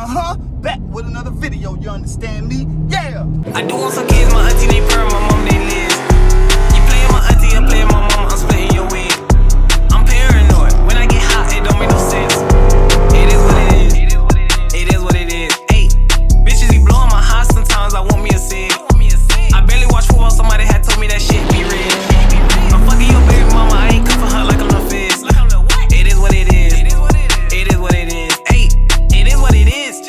Back with another video, you understand me? Yeah! I do want some kids, my auntie, they pearl, my mom, they live. You playing my auntie, I'm playing my mama, I'm splitting your wig. I'm paranoid, when I get hot, it don't make no sense. It is what it is, it is what it is. Hey, bitches be blowing my hot, sometimes I want me a cig. I barely watch football, somebody had told me that shit be real. I'm fucking your baby mama, I ain't cuffing her like a little fizz. It is what it is, it is what it is. Hey, it is what it is.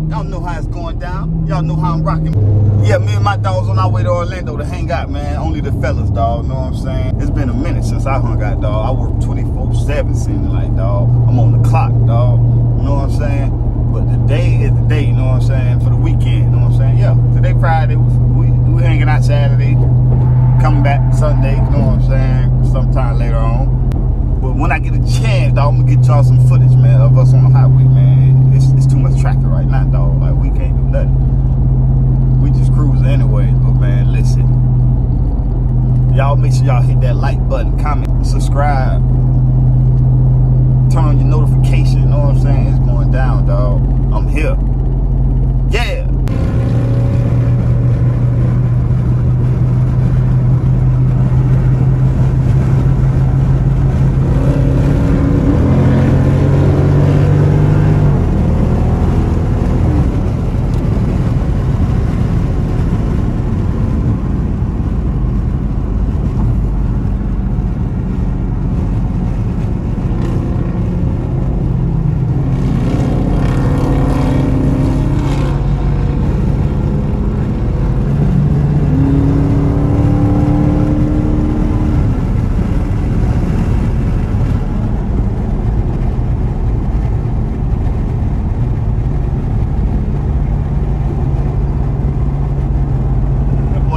Y'all know how it's going down. Y'all know how I'm rocking. Yeah, me and my dogs on our way to Orlando to hang out, man. Only the fellas, dog. Know what I'm saying? It's been a minute since I hung out, dog. I work 24/7, seeming like, dog. I'm on the clock, dog. You know what I'm saying? But the day is the day, you know what I'm saying? For the weekend, you know what I'm saying? Yeah, today Friday, we hanging out Saturday. Coming back Sunday, you know what I'm saying? Sometime later on. But when I get a chance, dog, I'm gonna get y'all some footage, man, of us on the highway, man. It's too much traffic right now, dog. Like, we can't do nothing. We just cruising anyway. But, man, listen. Y'all make sure y'all hit that like button, comment, subscribe. Turn on your notification, you know what I'm saying? It's going down, dog. I'm here. Yeah!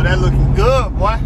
That looking good, boy.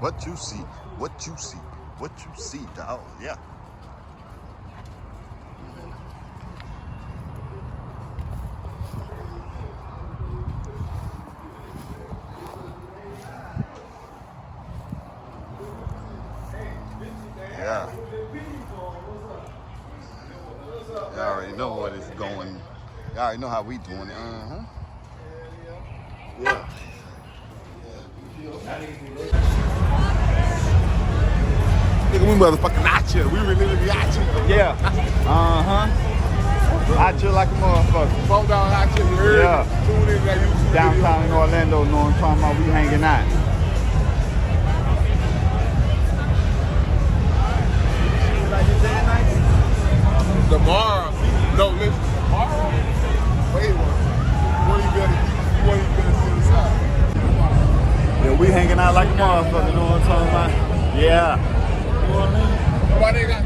What you see, what you see, what you see, dog. Yeah. Yeah. Y'all already know what is going. Y'all already know how we doing it. Yeah. Nigga, we motherfucking at you. We really at you. Yeah. I chill like a motherfucker. Folk down hot chill. You heard? Yeah. Tune in to that YouTube Downtown in video. Orlando, know what I'm talking about? We hanging out. Tomorrow. No, listen. Tomorrow. Wait one. You want you better see the side. Yeah, we hanging out like a motherfucker, know what I'm talking about? Yeah. Why they got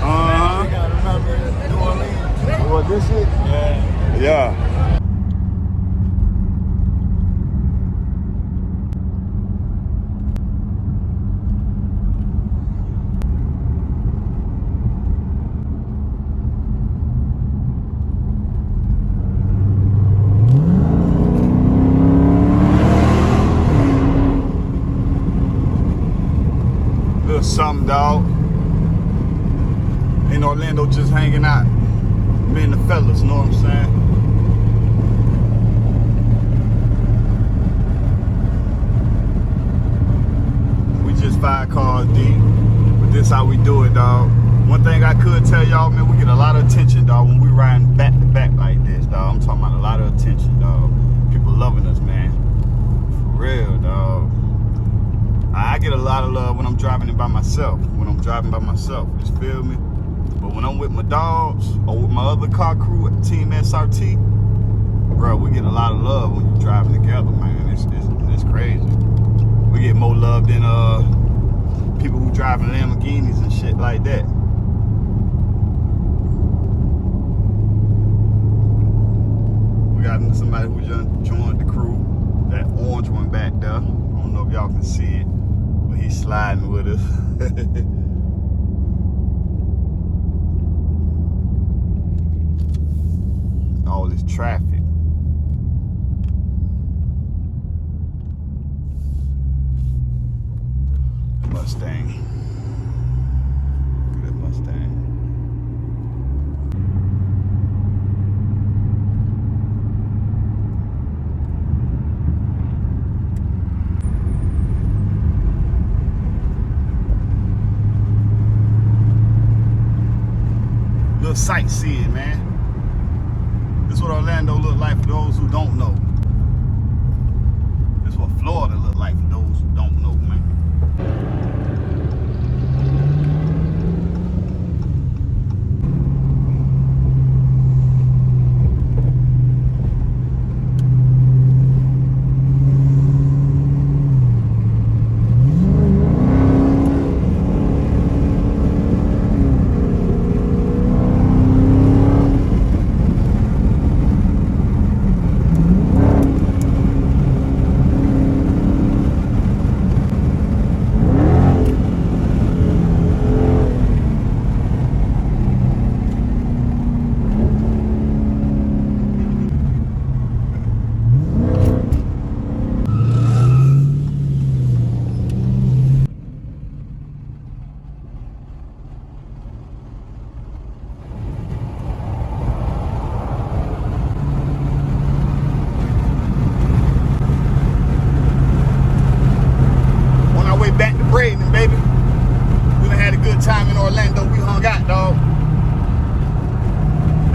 Uh-huh. New Orleans? What, this shit? Yeah. Yeah. Little something, dog. In Orlando, just hanging out. Me and the fellas, know what I'm saying? We just 5 cars deep, but this how we do it, dog. One thing I could tell y'all, man, we get a lot of attention, dog, when we riding back to back like this, dog. I'm talking about a lot of attention, dog. People loving us, man. For real, dog. I get a lot of love when I'm driving it by myself. You feel me? But when I'm with my dogs or with my other car crew at Team SRT, bro, we get a lot of love when you're driving together, man. It's crazy. We get more love than people who driving Lamborghinis and shit like that. We got somebody who just joined the crew. That orange one back there. I don't know if y'all can see it, but he's sliding with us. All this traffic. Mustang. Look at that Mustang. Little sightseeing, man. This is what Orlando look like for those who don't know. This is what Florida look like for those who don't know, man. Baby, we done had a good time in Orlando. We hung out, dog.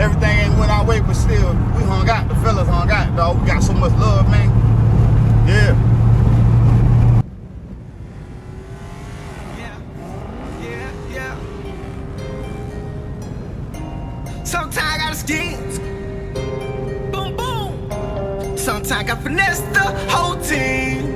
Everything ain't went our way, but still, we hung out. The fellas hung out, dog. We got so much love, man. Yeah. Sometimes I got schemes. Boom, boom. Sometimes I finesse the whole team.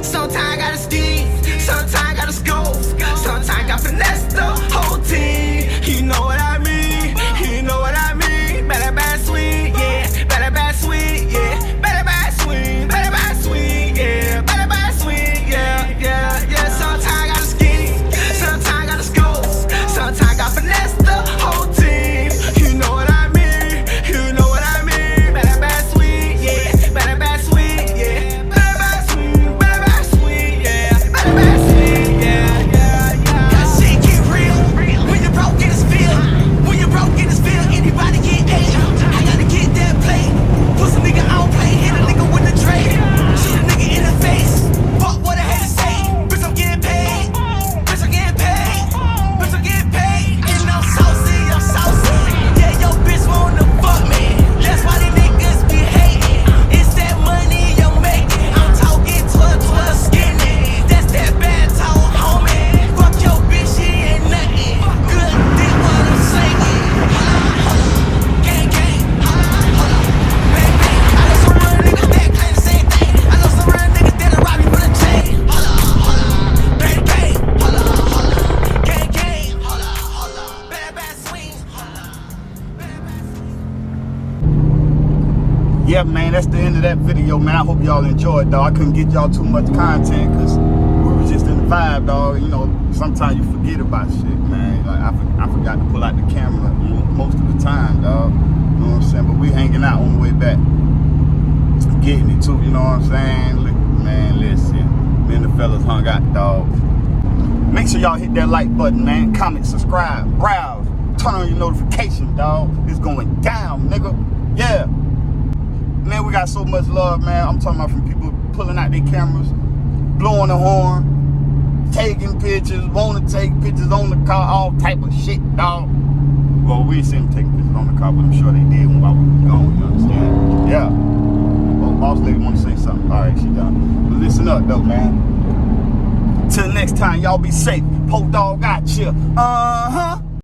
Sometimes I gotta scheme, sometimes I gotta scope, sometimes I gotta finesse the whole team. You know what I mean, you know what I mean. Better bad sweet, yeah, better bad sweet, yeah, better bad sweet, yeah, better bad sweet, yeah. Sometimes I gotta scheme, sometimes I gotta scope, sometimes I gotta finesse the whole team. You know what I mean, you know what I mean. Better bad sweet, yeah, better bad sweet, yeah. That shit get real when you yeah, man, that's the end of that video, man. I hope y'all enjoyed, dog. I couldn't get y'all too much content because we were just in the vibe, dog. You know, sometimes you forget about shit, man. Like, I forgot to pull out the camera most of the time, dog. You know what I'm saying? But we hanging out on the way back. Getting it, too, you know what I'm saying? Man, listen. Me and the fellas hung out, dog. Make sure y'all hit that like button, man. Comment, subscribe, browse. Turn on your notification, dog. It's going down, nigga. Yeah. Man, we got so much love, man. I'm talking about from people pulling out their cameras, blowing the horn, taking pictures, want to take pictures on the car, all type of shit, dog. Well, we ain't seen them taking pictures on the car, but I'm sure they did while we were gone, you understand? Yeah. Well, boss lady want to say something. All right, she done. But listen up, though, man. Till next time, y'all be safe. Po Dog got you. Uh-huh.